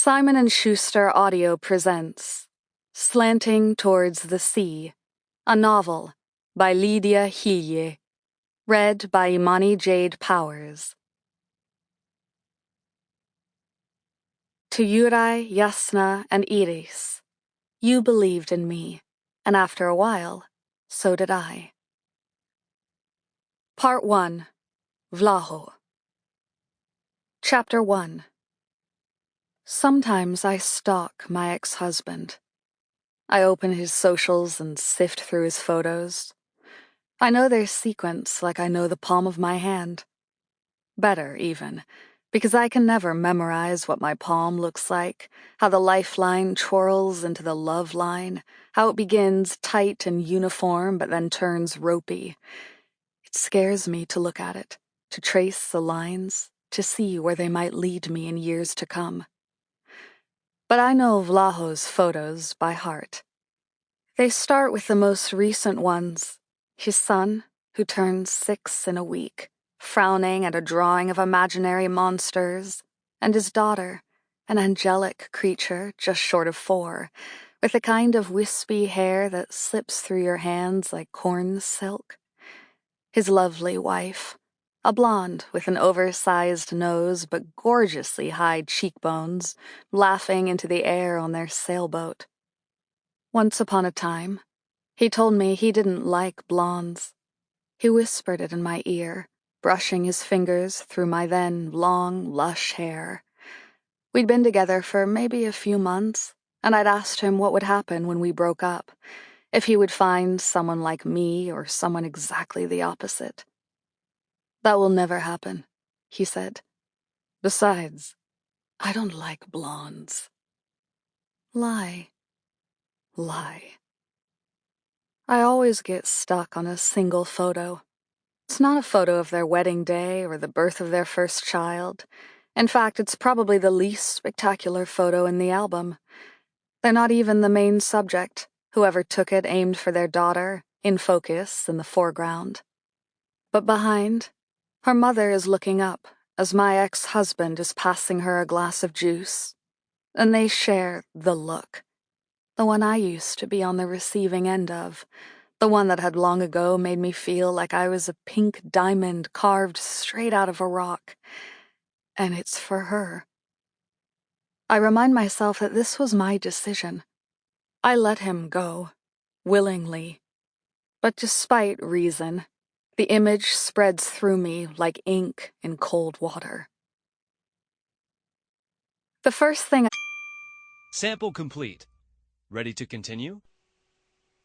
Simon & Schuster Audio presents Slanting Towards the Sea, a novel by Lidija Hilje, read by Imani Jade Powers. To Juraj, Jasna, and Iris, you believed in me, and after a while, so did I. Part 1, Vlaho. Chapter 1. Sometimes I stalk my ex-husband. I open his socials and sift through his photos. I know their sequence like I know the palm of my hand. Better, even, because I can never memorize what my palm looks like, how the lifeline twirls into the love line, how it begins tight and uniform but then turns ropey. It scares me to look at it, to trace the lines, to see where they might lead me in years to come. But I know Vlaho's photos by heart. They start with the most recent ones. His son, who turns 6 in a week, frowning at a drawing of imaginary monsters, and his daughter, an angelic creature just short of 4, with the kind of wispy hair that slips through your hands like corn silk. His lovely wife, a blonde with an oversized nose but gorgeously high cheekbones, laughing into the air on their sailboat. Once upon a time, he told me he didn't like blondes. He whispered it in my ear, brushing his fingers through my then long, lush hair. We'd been together for maybe a few months, and I'd asked him what would happen when we broke up, if he would find someone like me or someone exactly the opposite. That will never happen, he said. Besides, I don't like blondes. Lie. I always get stuck on a single photo. It's not a photo of their wedding day or the birth of their first child. In fact, it's probably the least spectacular photo in the album. They're not even the main subject. Whoever took it aimed for their daughter, in focus in the foreground. But behind, her mother is looking up as my ex-husband is passing her a glass of juice. And they share the look. The one I used to be on the receiving end of. The one that had long ago made me feel like I was a pink diamond carved straight out of a rock. And it's for her. I remind myself that this was my decision. I let him go, willingly. But despite reason, the image spreads through me like ink in cold water. The first thing Sample complete. Ready to continue?